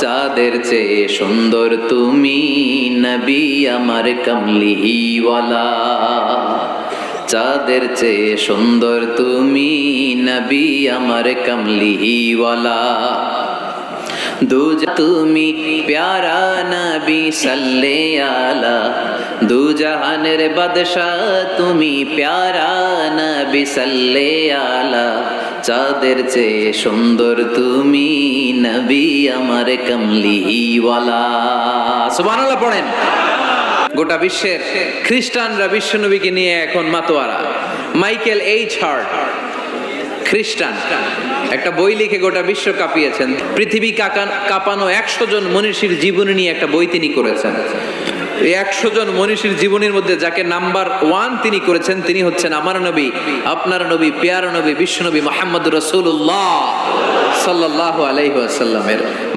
চাঁদের চেয়ে সুন্দর তুমি নবী আমার কমলিওয়ালা। চাঁদের চেয়ে সুন্দর তুমি নবী আমার কমলিওয়ালা। দুজা তুমি প্যারা নবী সাল্লে আলা, দু জাহানের বাদশাহ তুমি প্যারা নবী সাল্লে আলা। চাঁদের চেয়ে সুন্দর তুমি নবী আমার কমলিওয়ালা। সুবহানাল্লাহ পড়েন। গোটা বিশ্বের খ্রিস্টানরা বিশ্বনবীকে নিয়ে এখন মাতোয়ারা। মাইকেল এইচ হার্ট খ্রিস্টান একটা বই লিখে গোটা বিশ্ব কাঁপিয়েছেন। পৃথিবী কাঁপানো 100 জন মনীষীর জীবনী নিয়ে একটা বই তিনি করেছেন। এই 100 জন মনীষীর জীবনীর মধ্যে যাকে নাম্বার 1 তিনি করেছেন, তিনি হচ্ছেন আমার নবী, আপনার নবী, প্যারা নবী, বিশ্বনবী মুহাম্মদুর রাসূলুল্লাহ সাল্লাল্লাহু আলাইহি ওয়াসাল্লামের